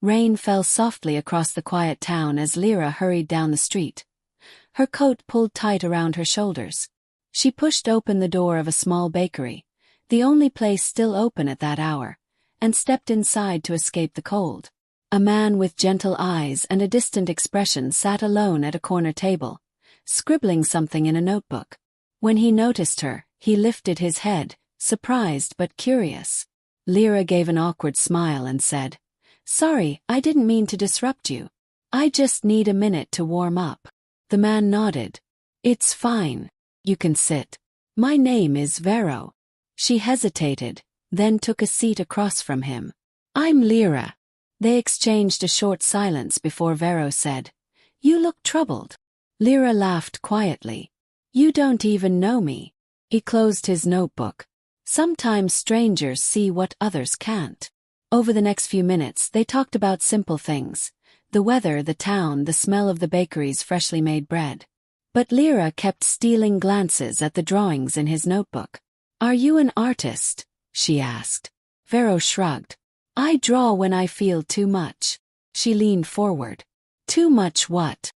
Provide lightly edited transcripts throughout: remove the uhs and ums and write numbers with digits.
Rain fell softly across the quiet town as Lyra hurried down the street. Her coat pulled tight around her shoulders. She pushed open the door of a small bakery, the only place still open at that hour, and stepped inside to escape the cold. A man with gentle eyes and a distant expression sat alone at a corner table, scribbling something in a notebook. When he noticed her, he lifted his head, surprised but curious. Lyra gave an awkward smile and said, "Sorry, I didn't mean to disrupt you. I just need a minute to warm up." The man nodded. "It's fine. You can sit. My name is Vero." She hesitated, then took a seat across from him. "I'm Lyra." They exchanged a short silence before Vero said, "You look troubled." Lyra laughed quietly. "You don't even know me." He closed his notebook. Sometimes strangers see what others can't. Over the next few minutes they talked about simple things: the weather, the town, the smell of the bakery's freshly made bread. But Lyra kept stealing glances at the drawings in his notebook. "Are you an artist?" she asked. Vero shrugged. "I draw when I feel too much." She leaned forward. "Too much what?"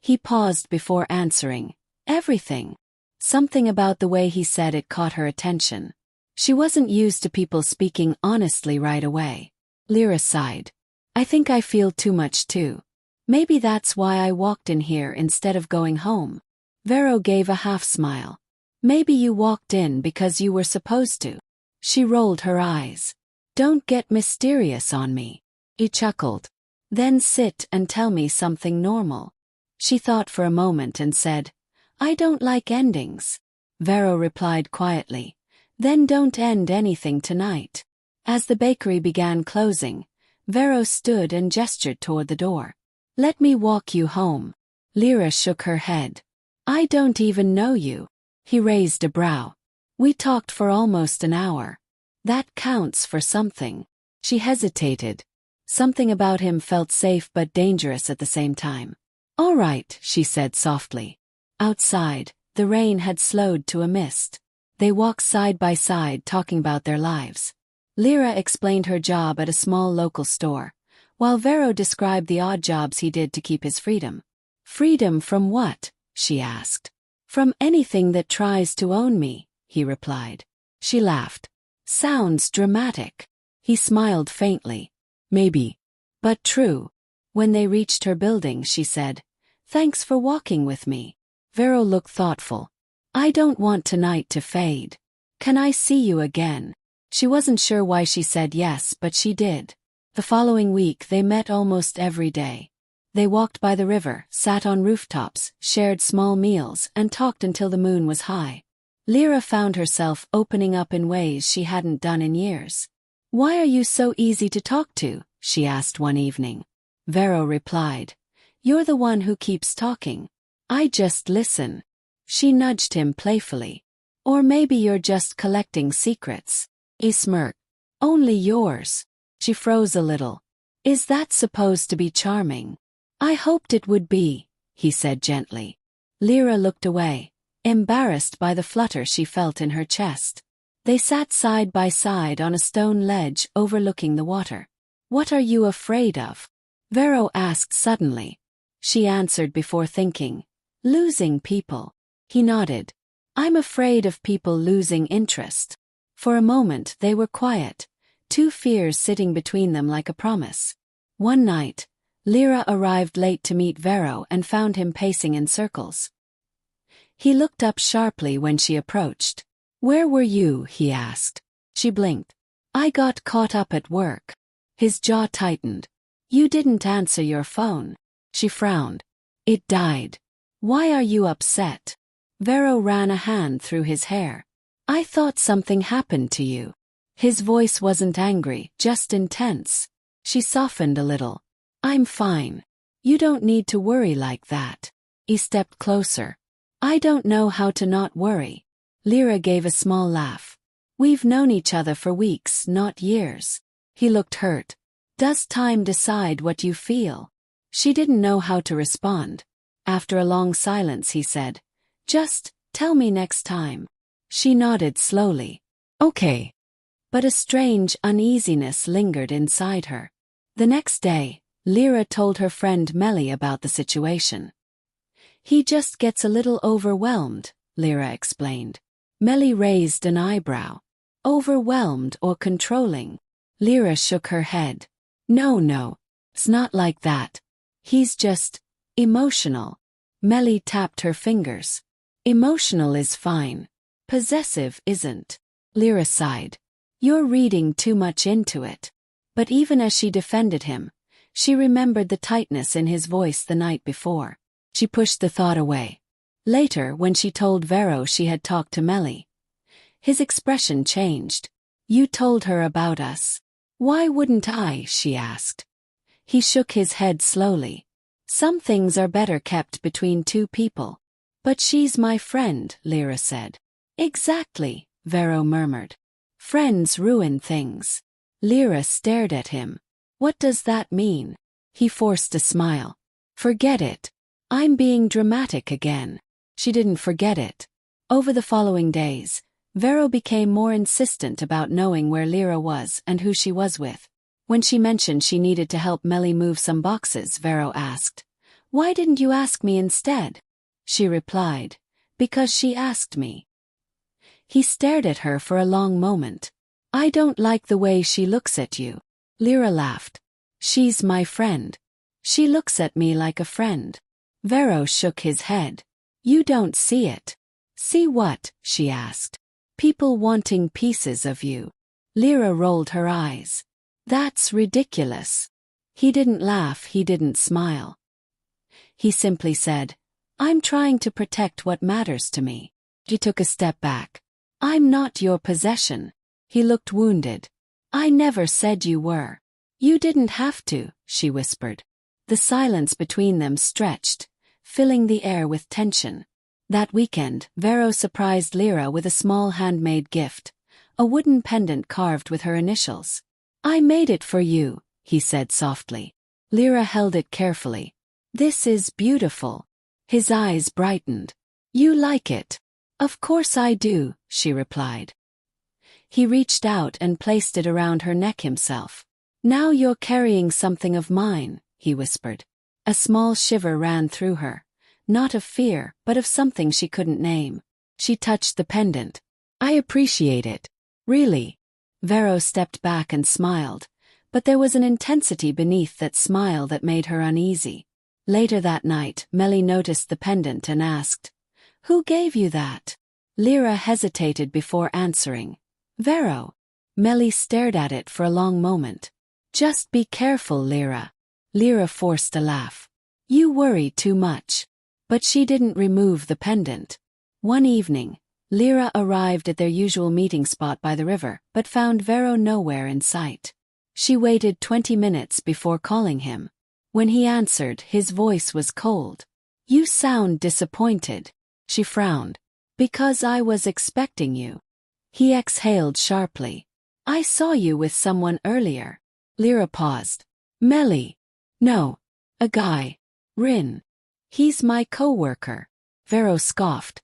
He paused before answering. "Everything." Something about the way he said it caught her attention. She wasn't used to people speaking honestly right away. Lyra sighed. "I think I feel too much too. Maybe that's why I walked in here instead of going home." Vero gave a half-smile. "Maybe you walked in because you were supposed to." She rolled her eyes. "Don't get mysterious on me." He chuckled. "Then sit and tell me something normal." She thought for a moment and said, "I don't like endings." Vero replied quietly, "Then don't end anything tonight." As the bakery began closing, Vero stood and gestured toward the door. "Let me walk you home." Lyra shook her head. "I don't even know you." He raised a brow. "We talked for almost an hour. That counts for something." She hesitated. Something about him felt safe but dangerous at the same time. "All right," she said softly. Outside, the rain had slowed to a mist. They walked side by side talking about their lives. Lyra explained her job at a small local store, while Vero described the odd jobs he did to keep his freedom. "Freedom from what?" she asked. "From anything that tries to own me," he replied. She laughed. "Sounds dramatic." He smiled faintly. "Maybe. But true." When they reached her building, she said, "Thanks for walking with me." Vero looked thoughtful. "I don't want tonight to fade. Can I see you again?" She wasn't sure why she said yes, but she did. The following week they met almost every day. They walked by the river, sat on rooftops, shared small meals, and talked until the moon was high. Lyra found herself opening up in ways she hadn't done in years. "Why are you so easy to talk to?" she asked one evening. Vero replied, "You're the one who keeps talking. I just listen." She nudged him playfully. "Or maybe you're just collecting secrets." He smirked. "Only yours." She froze a little. "Is that supposed to be charming?" "I hoped it would be," he said gently. Lyra looked away, embarrassed by the flutter she felt in her chest. They sat side by side on a stone ledge overlooking the water. "What are you afraid of?" Vero asked suddenly. She answered before thinking, "Losing people." He nodded. "I'm afraid of people losing interest." For a moment they were quiet, two fears sitting between them like a promise. One night, Lyra arrived late to meet Vero and found him pacing in circles. He looked up sharply when she approached. "Where were you?" he asked. She blinked. "I got caught up at work." His jaw tightened. "You didn't answer your phone." She frowned. "It died." "Why are you upset?" Vero ran a hand through his hair. "I thought something happened to you." His voice wasn't angry, just intense. She softened a little. "I'm fine. You don't need to worry like that." He stepped closer. "I don't know how to not worry." Lyra gave a small laugh. "We've known each other for weeks, not years." He looked hurt. "Does time decide what you feel?" She didn't know how to respond. After a long silence he said, "Just tell me next time." She nodded slowly. "Okay." But a strange uneasiness lingered inside her. The next day, Lyra told her friend Melly about the situation. He just gets a little overwhelmed, Lyra explained. Melly raised an eyebrow. Overwhelmed or controlling? Lyra shook her head. No, it's not like that. He's just emotional. Melly tapped her fingers. Emotional is fine. Possessive isn't. Lyra sighed. You're reading too much into it. But even as she defended him, she remembered the tightness in his voice the night before. She pushed the thought away. Later, when she told Vero she had talked to Melly, his expression changed. You told her about us. Why wouldn't I? She asked. He shook his head slowly. Some things are better kept between two people. But she's my friend, Lyra said. Exactly, Vero murmured. Friends ruin things. Lyra stared at him. What does that mean? He forced a smile. Forget it. I'm being dramatic again. She didn't forget it. Over the following days, Vero became more insistent about knowing where Lyra was and who she was with. When she mentioned she needed to help Melly move some boxes, Vero asked, "Why didn't you ask me instead?" She replied, "Because she asked me." He stared at her for a long moment. "I don't like the way she looks at you." Lyra laughed. "She's my friend. She looks at me like a friend." Vero shook his head. "You don't see it." "See what?" she asked. "People wanting pieces of you." Lyra rolled her eyes. "That's ridiculous." He didn't laugh, he didn't smile. He simply said, "I'm trying to protect what matters to me." She took a step back. "I'm not your possession." He looked wounded. "I never said you were." "You didn't have to," she whispered. The silence between them stretched, filling the air with tension. That weekend, Vero surprised Lyra with a small handmade gift, a wooden pendant carved with her initials. "I made it for you," he said softly. Lyra held it carefully. "This is beautiful." His eyes brightened. "You like it?" "Of course I do," she replied. He reached out and placed it around her neck himself. "Now you're carrying something of mine," he whispered. A small shiver ran through her, not of fear, but of something she couldn't name. She touched the pendant. "I appreciate it. Really." Vero stepped back and smiled, but there was an intensity beneath that smile that made her uneasy. Later that night, Melly noticed the pendant and asked, "Who gave you that?" Lyra hesitated before answering. "Vero." Melly stared at it for a long moment. "Just be careful, Lyra." Lyra forced a laugh. "You worry too much." But she didn't remove the pendant. One evening, Lyra arrived at their usual meeting spot by the river, but found Vero nowhere in sight. She waited 20 minutes before calling him. When he answered, his voice was cold. "You sound disappointed." She frowned. "Because I was expecting you." He exhaled sharply. "I saw you with someone earlier." Lyra paused. "Melly." "No. A guy. Rin. He's my co-worker." Vero scoffed.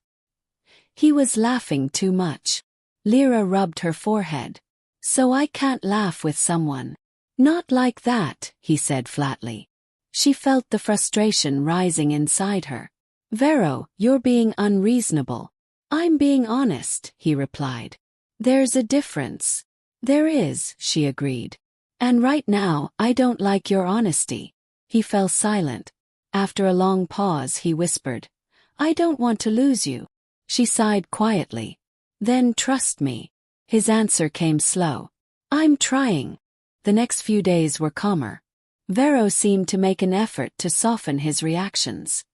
He was laughing too much. Lyra rubbed her forehead. "So I can't laugh with someone." "Not like that," he said flatly. She felt the frustration rising inside her. "Vero, you're being unreasonable." "I'm being honest," he replied. "There's a difference." "There is," she agreed. "And right now, I don't like your honesty." He fell silent. After a long pause, he whispered, "I don't want to lose you." She sighed quietly. "Then trust me." His answer came slow. "I'm trying." The next few days were calmer. Vero seemed to make an effort to soften his reactions.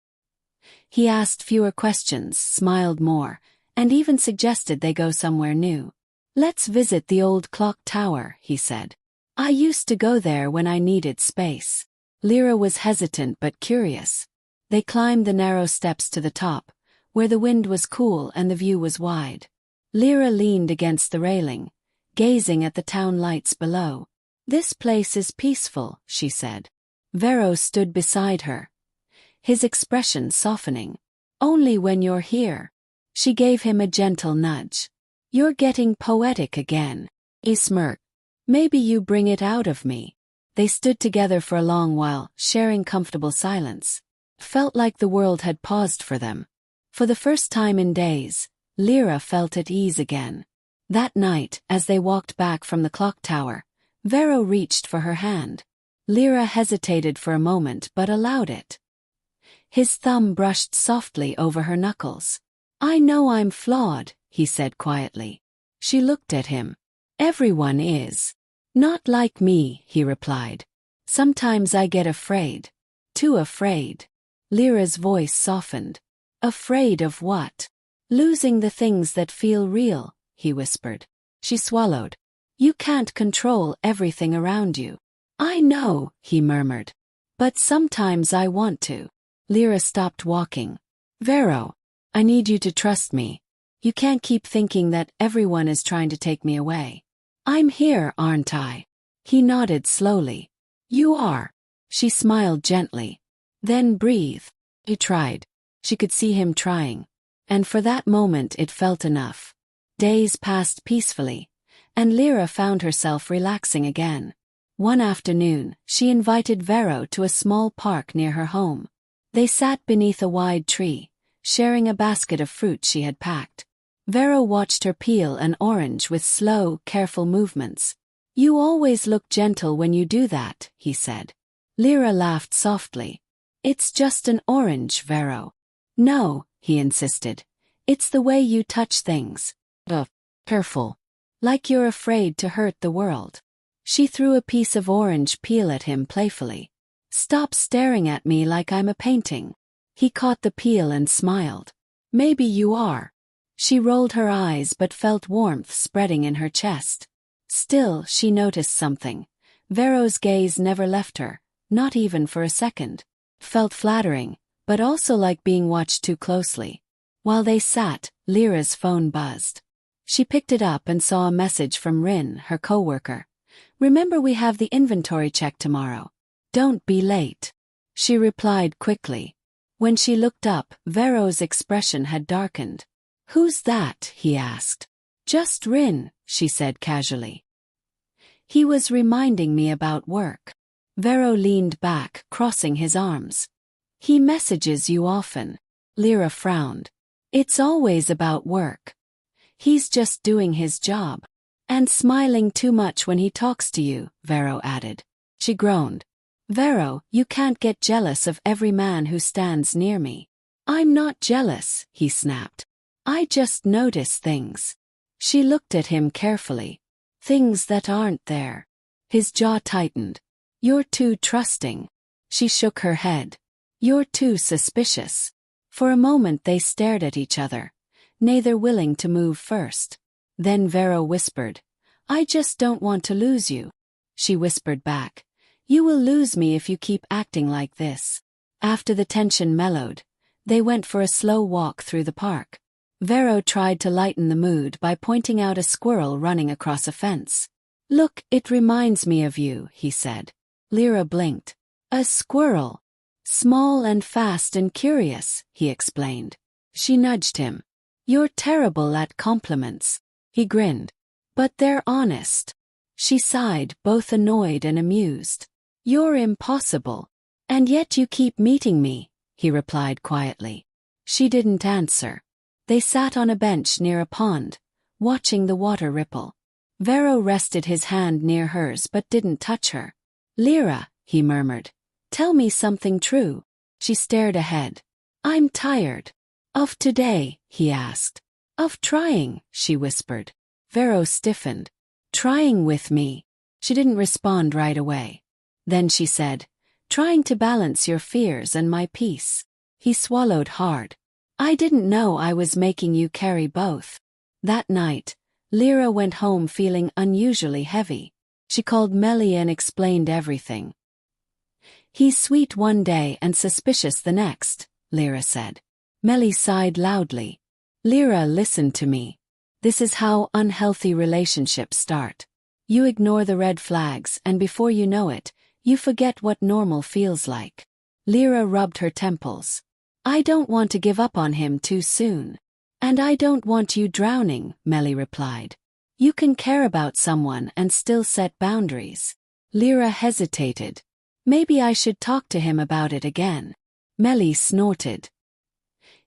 He asked fewer questions, smiled more, and even suggested they go somewhere new. "Let's visit the old clock tower," he said. "I used to go there when I needed space." Lyra was hesitant but curious. They climbed the narrow steps to the top, where the wind was cool and the view was wide. Lyra leaned against the railing, gazing at the town lights below. "This place is peaceful," she said. Vero stood beside her, his expression softening. "Only when you're here." She gave him a gentle nudge. "You're getting poetic again." He smirked. "Maybe you bring it out of me." They stood together for a long while, sharing comfortable silence. It felt like the world had paused for them. For the first time in days, Lyra felt at ease again. That night, as they walked back from the clock tower, Vero reached for her hand. Lyra hesitated for a moment but allowed it. His thumb brushed softly over her knuckles. "I know I'm flawed," he said quietly. She looked at him. "Everyone is." "Not like me," he replied. "Sometimes I get afraid. Too afraid." Lyra's voice softened. "Afraid of what?" "Losing the things that feel real," he whispered. She swallowed. "You can't control everything around you." "I know," he murmured. "But sometimes I want to." Lyra stopped walking. "Vero, I need you to trust me. You can't keep thinking that everyone is trying to take me away." "I'm here, aren't I?" He nodded slowly. "You are." She smiled gently. "Then breathe." He tried. She could see him trying. And for that moment it felt enough. Days passed peacefully, and Lyra found herself relaxing again. One afternoon, she invited Vero to a small park near her home. They sat beneath a wide tree, sharing a basket of fruit she had packed. Vero watched her peel an orange with slow, careful movements. "You always look gentle when you do that," he said. Lyra laughed softly. "It's just an orange, Vero." "No," he insisted. "It's the way you touch things. Careful. Like you're afraid to hurt the world." She threw a piece of orange peel at him playfully. "Stop staring at me like I'm a painting." He caught the peel and smiled. "Maybe you are." She rolled her eyes but felt warmth spreading in her chest. Still, she noticed something. Vero's gaze never left her, not even for a second. It felt flattering, but also like being watched too closely. While they sat, Lyra's phone buzzed. She picked it up and saw a message from Rin, her coworker. "Remember we have the inventory check tomorrow. Don't be late." She replied quickly. When she looked up, Vero's expression had darkened. "Who's that?" he asked. "Just Rin," she said casually. "He was reminding me about work." Vero leaned back, crossing his arms. "He messages you often." Lyra frowned. "It's always about work." "He's just doing his job." "And smiling too much when he talks to you," Vero added. She groaned. "Vero, you can't get jealous of every man who stands near me." "I'm not jealous," he snapped. "I just notice things." She looked at him carefully. "Things that aren't there." His jaw tightened. "You're too trusting." She shook her head. "You're too suspicious." For a moment they stared at each other, neither willing to move first. Then Vero whispered, "I just don't want to lose you." She whispered back, "You will lose me if you keep acting like this." After the tension mellowed, they went for a slow walk through the park. Vero tried to lighten the mood by pointing out a squirrel running across a fence. "Look, it reminds me of you," he said. Lyra blinked. "A squirrel? Small and fast and curious," he explained. She nudged him. "You're terrible at compliments." He grinned. "But they're honest." She sighed, both annoyed and amused. "You're impossible. And yet you keep meeting me," he replied quietly. She didn't answer. They sat on a bench near a pond, watching the water ripple. Vero rested his hand near hers but didn't touch her. "Lyra," he murmured, "tell me something true." She stared ahead. "I'm tired." "Of today?" he asked. "Of trying," she whispered. Vero stiffened. "Trying with me?" She didn't respond right away. Then she said, "Trying to balance your fears and my peace." He swallowed hard. "I didn't know I was making you carry both." That night, Lyra went home feeling unusually heavy. She called Melly and explained everything. "He's sweet one day and suspicious the next," Lyra said. Melly sighed loudly. "Lyra, listen to me. This is how unhealthy relationships start. You ignore the red flags and before you know it, you forget what normal feels like." Lyra rubbed her temples. "I don't want to give up on him too soon." "And I don't want you drowning," Melly replied. "You can care about someone and still set boundaries." Lyra hesitated. Maybe I should talk to him about it again. Melly snorted.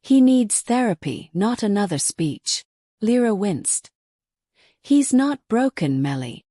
He needs therapy, not another speech. Lyra winced. He's not broken, Melly.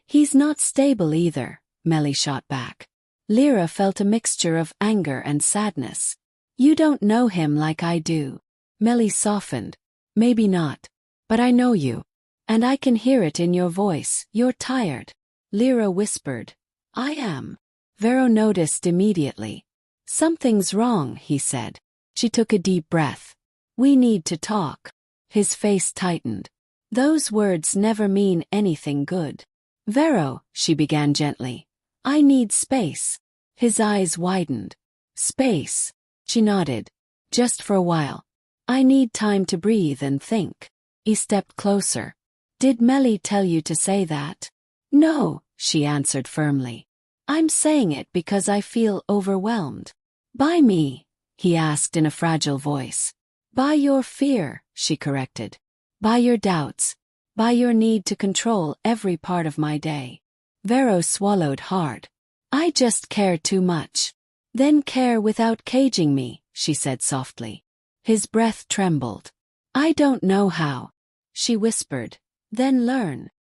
He's not stable either, Melly shot back. Lyra felt a mixture of anger and sadness. You don't know him like I do. Melly softened. Maybe not. But I know you. And I can hear it in your voice. You're tired. Lyra whispered. I am. Vero noticed immediately. Something's wrong, he said. She took a deep breath. We need to talk. His face tightened. Those words never mean anything good. Vero, she began gently. I need space. His eyes widened. Space. She nodded. Just for a while. I need time to breathe and think. He stepped closer. Did Melly tell you to say that? No, she answered firmly. I'm saying it because I feel overwhelmed. By me? He asked in a fragile voice. By your fear, she corrected. By your doubts. By your need to control every part of my day. Vero swallowed hard. I just care too much. Then care without caging me, she said softly. His breath trembled. I don't know how. She whispered. Then learn.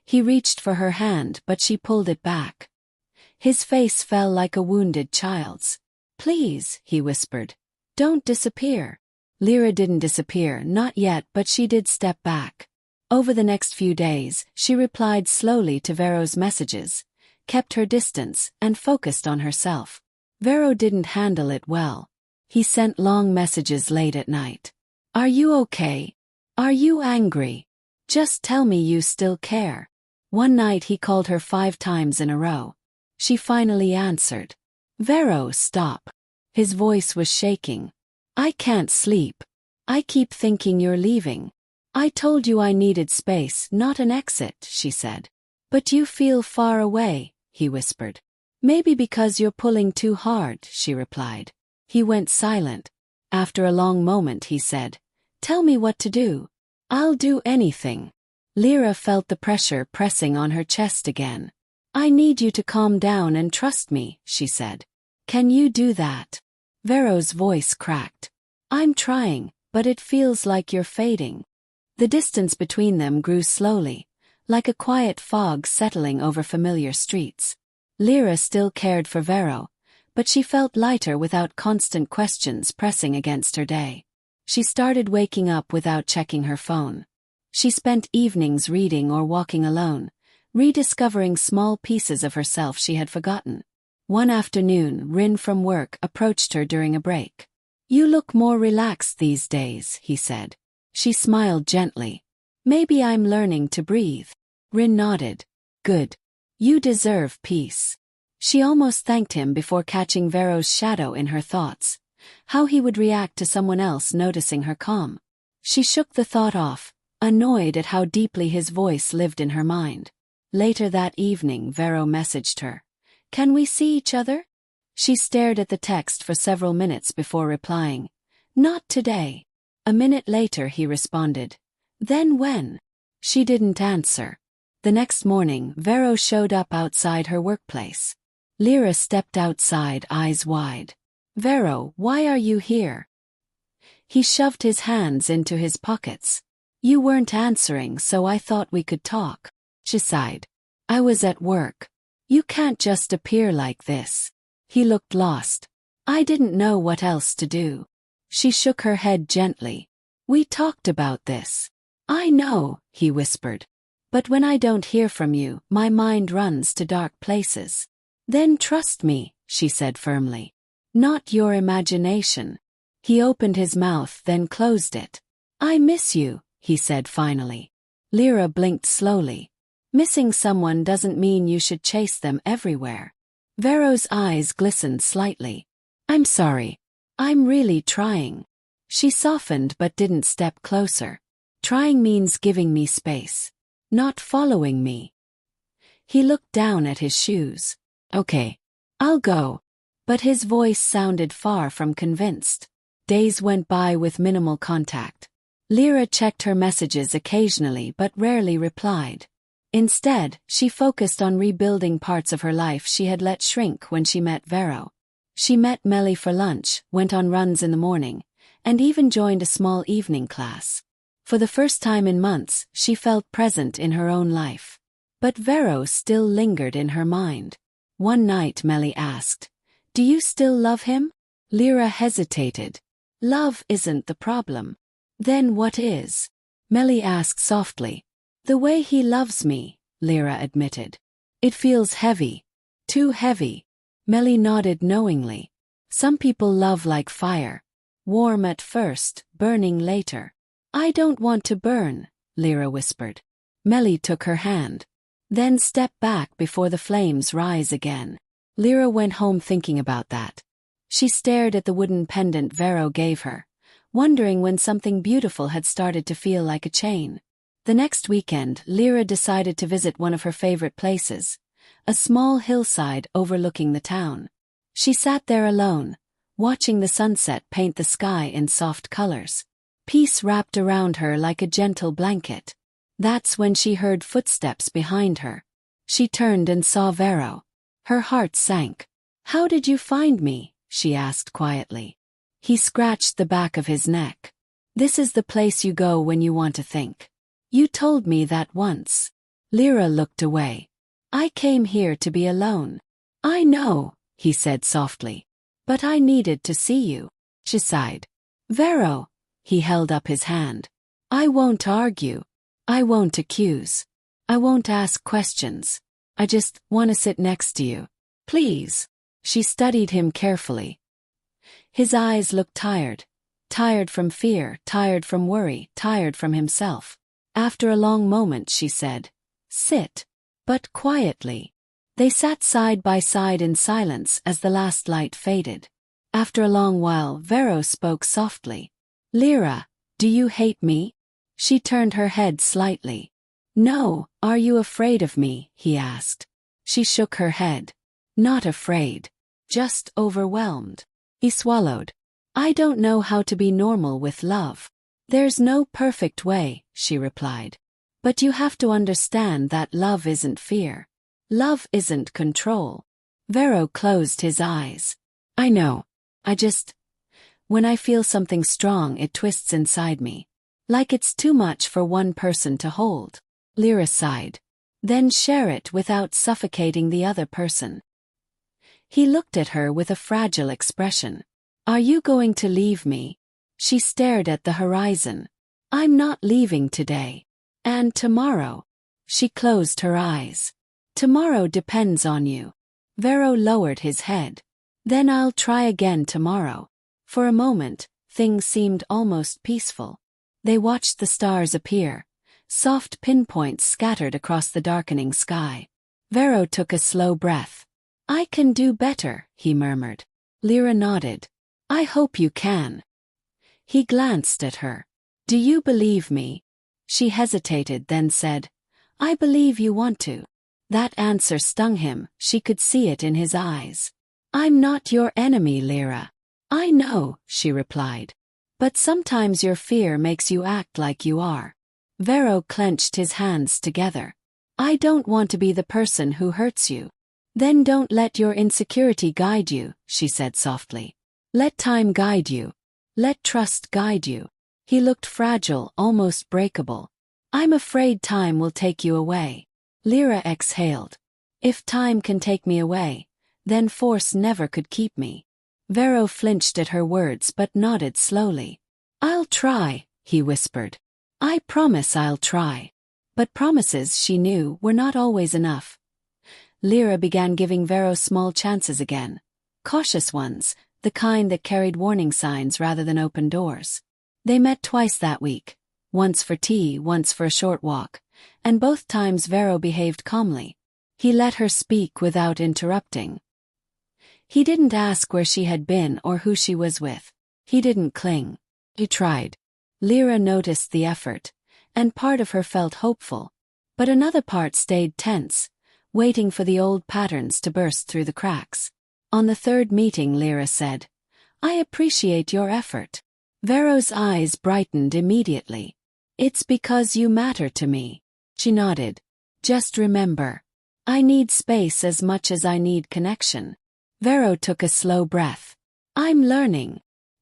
He reached for her hand, but she pulled it back. His face fell like a wounded child's. Please, he whispered. Don't disappear. Lyra didn't disappear, not yet, but she did step back. Over the next few days, she replied slowly to Vero's messages, kept her distance, and focused on herself. Vero didn't handle it well. He sent long messages late at night. Are you okay? Are you angry? Just tell me you still care. One night he called her 5 times in a row. She finally answered. Vero, stop. His voice was shaking. I can't sleep. I keep thinking you're leaving. I told you I needed space, not an exit, she said. But you feel far away, he whispered. Maybe because you're pulling too hard, she replied. He went silent. After a long moment he said, Tell me what to do. I'll do anything. Lyra felt the pressure pressing on her chest again. I need you to calm down and trust me, she said. Can you do that? Vero's voice cracked. I'm trying, but it feels like you're fading. The distance between them grew slowly, like a quiet fog settling over familiar streets. Lyra still cared for Vero, but she felt lighter without constant questions pressing against her day. She started waking up without checking her phone. She spent evenings reading or walking alone, rediscovering small pieces of herself she had forgotten. One afternoon, Rin from work approached her during a break. You look more relaxed these days, he said. She smiled gently. Maybe I'm learning to breathe. Rin nodded. Good. You deserve peace. She almost thanked him before catching Vero's shadow in her thoughts. How he would react to someone else noticing her calm. She shook the thought off, annoyed at how deeply his voice lived in her mind. Later that evening, Vero messaged her. Can we see each other? She stared at the text for several minutes before replying. Not today. A minute later he responded. Then when? She didn't answer. The next morning, Vero showed up outside her workplace. Lyra stepped outside, eyes wide. Vero, why are you here? He shoved his hands into his pockets. You weren't answering, so I thought we could talk. She sighed. I was at work. You can't just appear like this. He looked lost. I didn't know what else to do. She shook her head gently. We talked about this. I know, he whispered. But when I don't hear from you, my mind runs to dark places. Then trust me, she said firmly. Not your imagination. He opened his mouth, then closed it. I miss you, he said finally. Lyra blinked slowly. Missing someone doesn't mean you should chase them everywhere. Vero's eyes glistened slightly. I'm sorry. I'm really trying. She softened but didn't step closer. Trying means giving me space. Not following me. He looked down at his shoes. Okay. I'll go. But his voice sounded far from convinced. Days went by with minimal contact. Lyra checked her messages occasionally but rarely replied. Instead, she focused on rebuilding parts of her life she had let shrink when she met Vero. She met Melly for lunch, went on runs in the morning, and even joined a small evening class. For the first time in months, she felt present in her own life. But Vero still lingered in her mind. One night Melly asked, "Do you still love him?" Lyra hesitated. "Love isn't the problem." "Then what is?" Melly asked softly. "The way he loves me," Lyra admitted. "It feels heavy. Too heavy." Melly nodded knowingly. "Some people love like fire. Warm at first, burning later." "I don't want to burn," Lyra whispered. Melly took her hand. "Then step back before the flames rise again." Lyra went home thinking about that. She stared at the wooden pendant Vero gave her, wondering when something beautiful had started to feel like a chain. The next weekend, Lyra decided to visit one of her favorite places, a small hillside overlooking the town. She sat there alone, watching the sunset paint the sky in soft colors. Peace wrapped around her like a gentle blanket. That's when she heard footsteps behind her. She turned and saw Vero. Her heart sank. "How did you find me?" she asked quietly. He scratched the back of his neck. "This is the place you go when you want to think. You told me that once." Lyra looked away. "I came here to be alone." "I know," he said softly. "But I needed to see you." She sighed. "Vero," he held up his hand. "I won't argue. I won't accuse. I won't ask questions. I just want to sit next to you. Please." She studied him carefully. His eyes looked tired. Tired from fear, tired from worry, tired from himself. After a long moment she said, "Sit." But quietly. They sat side by side in silence as the last light faded. After a long while Vero spoke softly. "Lyra, do you hate me?" She turned her head slightly. "No, are you afraid of me?" he asked. She shook her head. "Not afraid. Just overwhelmed." He swallowed. "I don't know how to be normal with love." "There's no perfect way," she replied. "But you have to understand that love isn't fear. Love isn't control." Vero closed his eyes. "I know. When I feel something strong it twists inside me. Like it's too much for one person to hold." Lyra sighed. "Then share it without suffocating the other person." He looked at her with a fragile expression. "Are you going to leave me?" She stared at the horizon. "I'm not leaving today. And tomorrow." She closed her eyes. "Tomorrow depends on you." Vero lowered his head. "Then I'll try again tomorrow." For a moment, things seemed almost peaceful. They watched the stars appear, soft pinpoints scattered across the darkening sky. Vero took a slow breath. "I can do better," he murmured. Lyra nodded. "I hope you can." He glanced at her. "Do you believe me?" She hesitated, then said, "I believe you want to." That answer stung him, she could see it in his eyes. "I'm not your enemy, Lyra." "I know," she replied. "But sometimes your fear makes you act like you are." Vero clenched his hands together. "I don't want to be the person who hurts you." "Then don't let your insecurity guide you," she said softly. "Let time guide you. Let trust guide you." He looked fragile, almost breakable. "I'm afraid time will take you away." Lyra exhaled. "If time can take me away, then force never could keep me." Vero flinched at her words but nodded slowly. "I'll try," he whispered. "I promise I'll try." But promises, she knew, were not always enough. Lyra began giving Vero small chances again. Cautious ones, the kind that carried warning signs rather than open doors. They met twice that week, once for tea, once for a short walk, and both times Vero behaved calmly. He let her speak without interrupting. He didn't ask where she had been or who she was with. He didn't cling. He tried. Lyra noticed the effort, and part of her felt hopeful. But another part stayed tense, waiting for the old patterns to burst through the cracks. On the third meeting Lyra said, "I appreciate your effort." Vero's eyes brightened immediately. "It's because you matter to me." She nodded. Just remember, I need space as much as I need connection. Vero took a slow breath. I'm learning.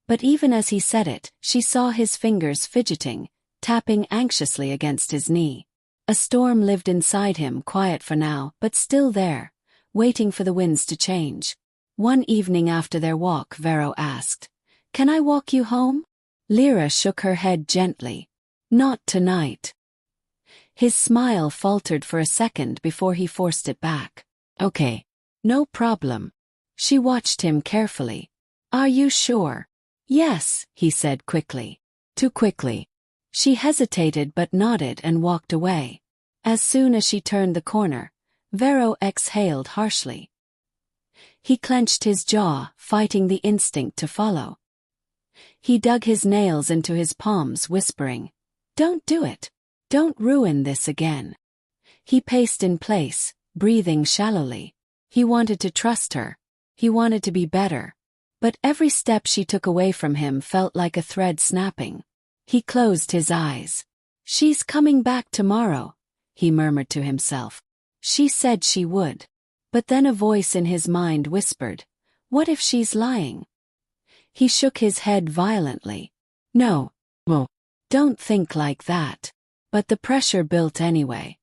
But even as he said it, she saw his fingers fidgeting, tapping anxiously against his knee. A storm lived inside him, quiet for now, but still there, waiting for the winds to change. One evening after their walk, Vero asked, "Can I walk you home?" Lyra shook her head gently. "Not tonight." His smile faltered for a second before he forced it back. "Okay. No problem." She watched him carefully. "Are you sure?" "Yes," he said quickly. Too quickly. She hesitated but nodded and walked away. As soon as she turned the corner, Vero exhaled harshly. He clenched his jaw, fighting the instinct to follow. He dug his nails into his palms, whispering, "Don't do it. Don't ruin this again." He paced in place, breathing shallowly. He wanted to trust her. He wanted to be better. But every step she took away from him felt like a thread snapping. He closed his eyes. "She's coming back tomorrow," he murmured to himself. "She said she would." But then a voice in his mind whispered, "What if she's lying?" He shook his head violently. "No, don't think like that." But the pressure built anyway.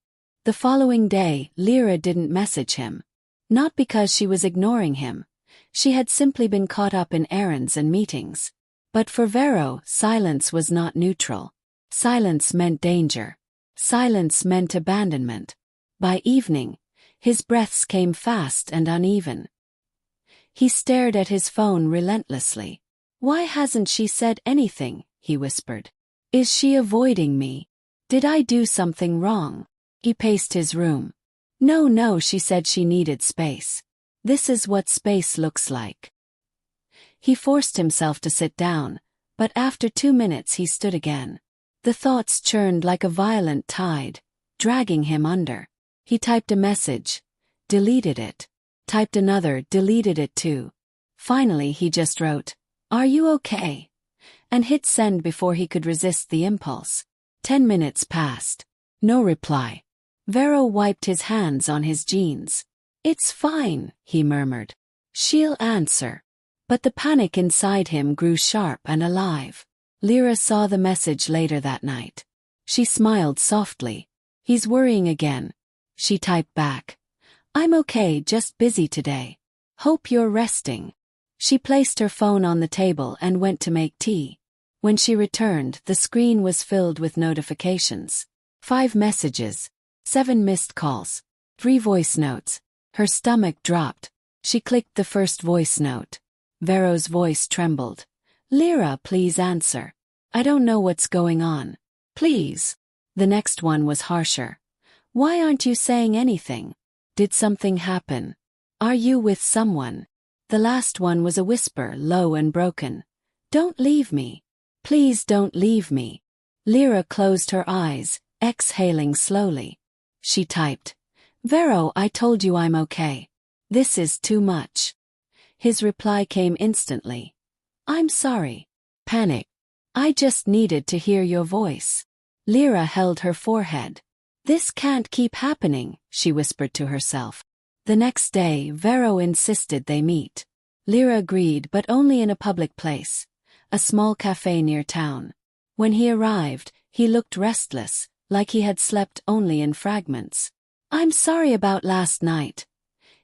The following day, Lyra didn't message him. Not because she was ignoring him. She had simply been caught up in errands and meetings. But for Vero, silence was not neutral. Silence meant danger. Silence meant abandonment. By evening, his breaths came fast and uneven. He stared at his phone relentlessly. "Why hasn't she said anything?" he whispered. "Is she avoiding me? Did I do something wrong?" He paced his room. No, she said she needed space. This is what space looks like." He forced himself to sit down, but after 2 minutes he stood again. The thoughts churned like a violent tide, dragging him under. He typed a message, deleted it. Typed another, deleted it too. Finally he just wrote, "Are you okay?" and hit send before he could resist the impulse. 10 minutes passed. No reply. Vero wiped his hands on his jeans. "It's fine," he murmured. "She'll answer." But the panic inside him grew sharp and alive. Lyra saw the message later that night. She smiled softly. "He's worrying again." She typed back, "I'm okay, just busy today. Hope you're resting." She placed her phone on the table and went to make tea. When she returned, the screen was filled with notifications. 5 messages, 7 missed calls, 3 voice notes. Her stomach dropped. She clicked the first voice note. Vero's voice trembled. "Lyra, please answer. I don't know what's going on. Please." The next one was harsher. "Why aren't you saying anything? Did something happen? Are you with someone?" The last one was a whisper, low and broken. "Don't leave me. Please don't leave me." Lyra closed her eyes, exhaling slowly. She typed, "Vero, I told you I'm okay. This is too much." His reply came instantly. "I'm sorry." Panic. "I just needed to hear your voice." Lyra held her forehead. "This can't keep happening," she whispered to herself. The next day, Vero insisted they meet. Lyra agreed, but only in a public place, a small cafe near town. When he arrived, he looked restless, like he had slept only in fragments. "I'm sorry about last night,"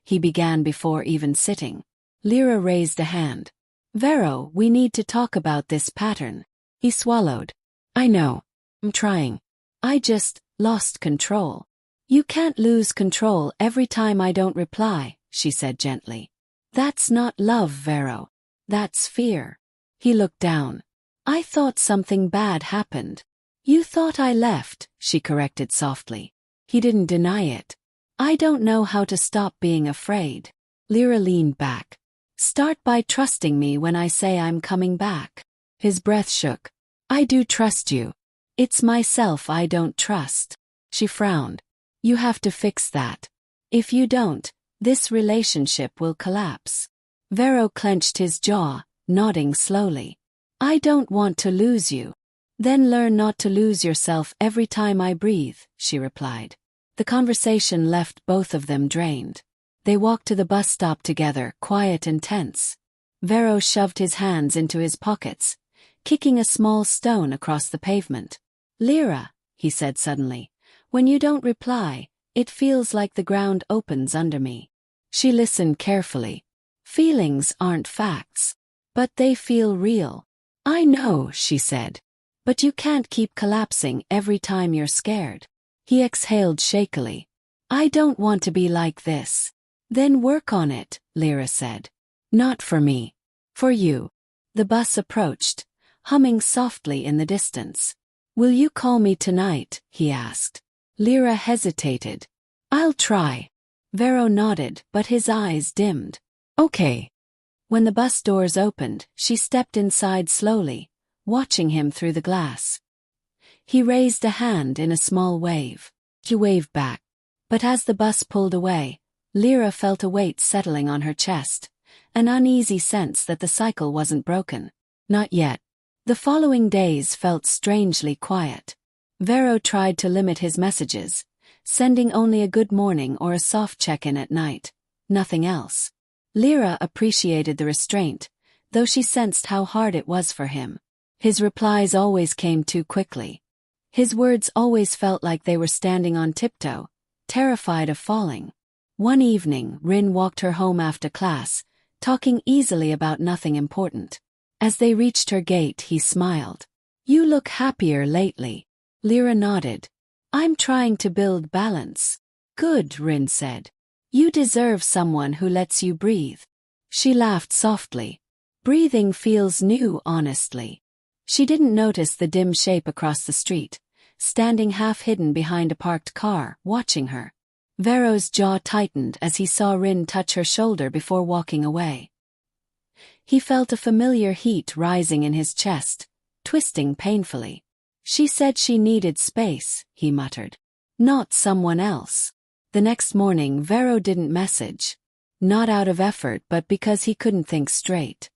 he began before even sitting. Lyra raised a hand. "Vero, we need to talk about this pattern." He swallowed. "I know. I'm trying. I just lost control." "You can't lose control every time I don't reply," she said gently. "That's not love, Vero. That's fear." He looked down. "I thought something bad happened." "You thought I left," she corrected softly. He didn't deny it. "I don't know how to stop being afraid." Lyra leaned back. "Start by trusting me when I say I'm coming back." His breath shook. "I do trust you. It's myself I don't trust." She frowned. "You have to fix that. If you don't, this relationship will collapse." Vero clenched his jaw, nodding slowly. "I don't want to lose you." "Then learn not to lose yourself every time I breathe," she replied. The conversation left both of them drained. They walked to the bus stop together, quiet and tense. Vero shoved his hands into his pockets, kicking a small stone across the pavement. "Lyra," he said suddenly, "when you don't reply, it feels like the ground opens under me." She listened carefully. "Feelings aren't facts. But they feel real." "I know," she said. "But you can't keep collapsing every time you're scared." He exhaled shakily. "I don't want to be like this." "Then work on it," Lyra said. "Not for me. For you." The bus approached, humming softly in the distance. "Will you call me tonight?" he asked. Lyra hesitated. "I'll try." Vero nodded, but his eyes dimmed. "Okay." When the bus doors opened, she stepped inside slowly, watching him through the glass. He raised a hand in a small wave. She waved back. But as the bus pulled away, Lyra felt a weight settling on her chest, an uneasy sense that the cycle wasn't broken. Not yet. The following days felt strangely quiet. Vero tried to limit his messages, sending only a good morning or a soft check-in at night. Nothing else. Lyra appreciated the restraint, though she sensed how hard it was for him. His replies always came too quickly. His words always felt like they were standing on tiptoe, terrified of falling. One evening, Rin walked her home after class, talking easily about nothing important. As they reached her gate, he smiled. "You look happier lately." Lyra nodded. "I'm trying to build balance." "Good," Rin said. "You deserve someone who lets you breathe." She laughed softly. "Breathing feels new, honestly." She didn't notice the dim shape across the street, standing half-hidden behind a parked car, watching her. Vero's jaw tightened as he saw Rin touch her shoulder before walking away. He felt a familiar heat rising in his chest, twisting painfully. "She said she needed space," he muttered. "Not someone else." The next morning, Vero didn't message. Not out of effort, but because he couldn't think straight.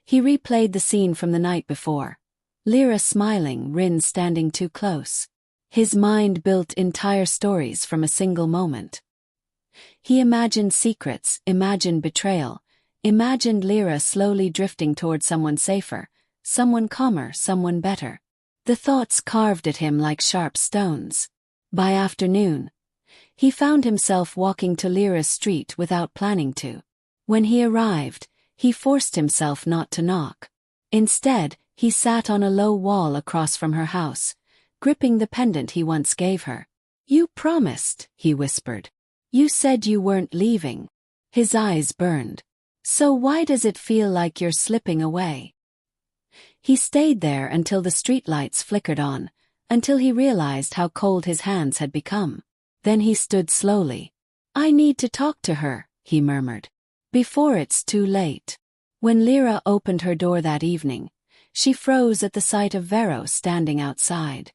He replayed the scene from the night before. Lyra smiling, Rin standing too close. His mind built entire stories from a single moment. He imagined secrets, imagined betrayal, imagined Lyra slowly drifting toward someone safer, someone calmer, someone better. The thoughts carved at him like sharp stones. By afternoon, he found himself walking to Lyra's street without planning to. When he arrived, he forced himself not to knock. Instead, he sat on a low wall across from her house, gripping the pendant he once gave her. "You promised," he whispered. "You said you weren't leaving." His eyes burned. "So why does it feel like you're slipping away?" He stayed there until the streetlights flickered on, until he realized how cold his hands had become. Then he stood slowly. "I need to talk to her," he murmured. "Before it's too late." When Lyra opened her door that evening, she froze at the sight of Vero standing outside.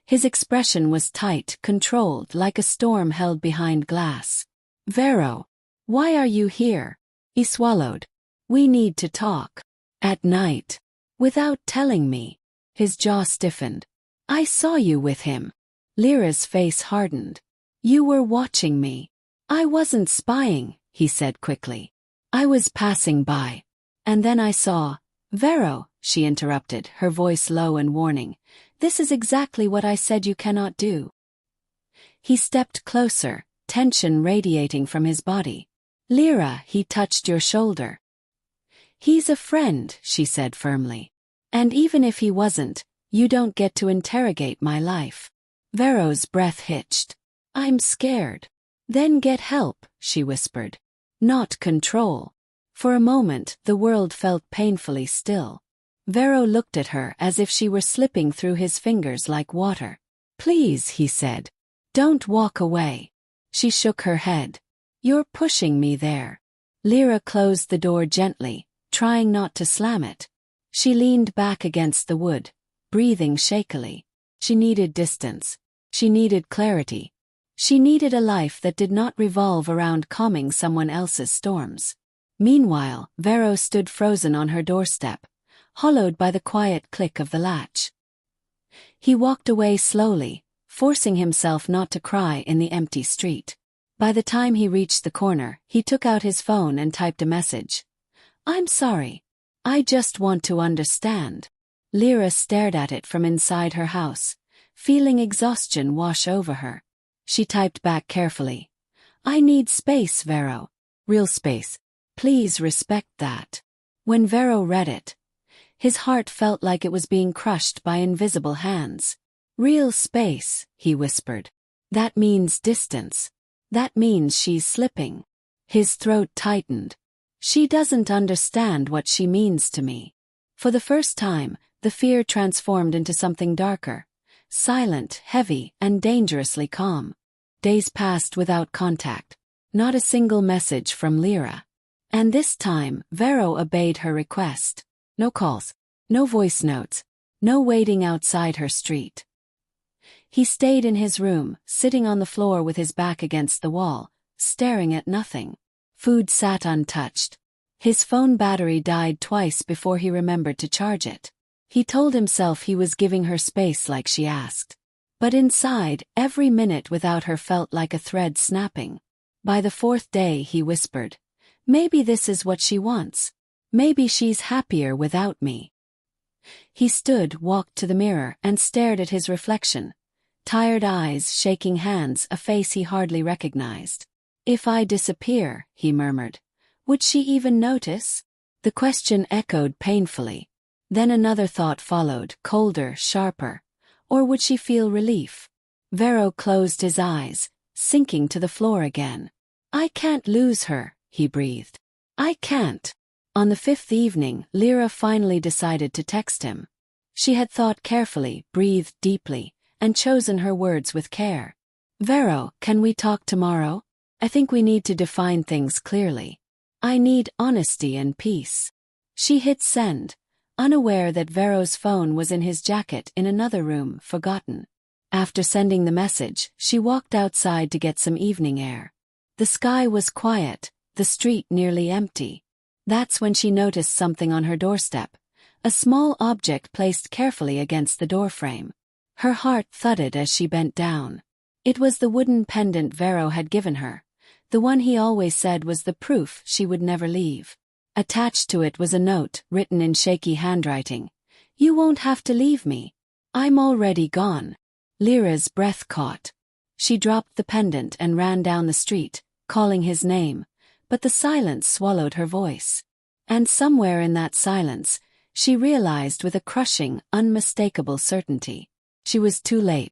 His expression was tight, controlled, like a storm held behind glass. "Vero, why are you here?" He swallowed. "We need to talk. At night. Without telling me." His jaw stiffened. "I saw you with him." Lyra's face hardened. "You were watching me." "I wasn't spying," he said quickly. "I was passing by. And then I saw—" "Vero," she interrupted, her voice low and warning. "This is exactly what I said you cannot do." He stepped closer, tension radiating from his body. "Lyra," he touched your shoulder. "He's a friend," she said firmly. "And even if he wasn't, you don't get to interrogate my life." Vero's breath hitched. "I'm scared." "Then get help," she whispered. "Not control." For a moment, the world felt painfully still. Vero looked at her as if she were slipping through his fingers like water. "Please," he said. "Don't walk away." She shook her head. "You're pushing me there." Lyra closed the door gently, trying not to slam it. She leaned back against the wood, breathing shakily. She needed distance. She needed clarity. She needed a life that did not revolve around calming someone else's storms. Meanwhile, Vero stood frozen on her doorstep, hollowed by the quiet click of the latch. He walked away slowly, forcing himself not to cry in the empty street. By the time he reached the corner, he took out his phone and typed a message. "I'm sorry. I just want to understand." Lyra stared at it from inside her house, feeling exhaustion wash over her. She typed back carefully. "I need space, Vero. Real space. Please respect that." When Vero read it, his heart felt like it was being crushed by invisible hands. "Real space," he whispered. "That means distance. That means she's slipping." His throat tightened. "She doesn't understand what she means to me." For the first time, the fear transformed into something darker, silent, heavy, and dangerously calm. Days passed without contact. Not a single message from Lyra. And this time, Vero obeyed her request. No calls, no voice notes, no waiting outside her street. He stayed in his room, sitting on the floor with his back against the wall, staring at nothing. Food sat untouched. His phone battery died twice before he remembered to charge it. He told himself he was giving her space like she asked. But inside, every minute without her felt like a thread snapping. By the fourth day, he whispered, "Maybe this is what she wants. Maybe she's happier without me." He stood, walked to the mirror, and stared at his reflection. Tired eyes, shaking hands, a face he hardly recognized. "If I disappear," he murmured, "would she even notice?" The question echoed painfully. Then another thought followed, colder, sharper. Or would she feel relief? Vero closed his eyes, sinking to the floor again. "I can't lose her," he breathed. "I can't." On the fifth evening, Lyra finally decided to text him. She had thought carefully, breathed deeply, and chosen her words with care. "Vero, can we talk tomorrow? I think we need to define things clearly. I need honesty and peace." She hit send, unaware that Vero's phone was in his jacket in another room, forgotten. After sending the message, she walked outside to get some evening air. The sky was quiet, the street nearly empty. That's when she noticed something on her doorstep, a small object placed carefully against the doorframe. Her heart thudded as she bent down. It was the wooden pendant Vero had given her, the one he always said was the proof she would never leave. Attached to it was a note, written in shaky handwriting. "You won't have to leave me. I'm already gone." Lyra's breath caught. She dropped the pendant and ran down the street, calling his name, but the silence swallowed her voice. And somewhere in that silence, she realized with a crushing, unmistakable certainty. She was too late.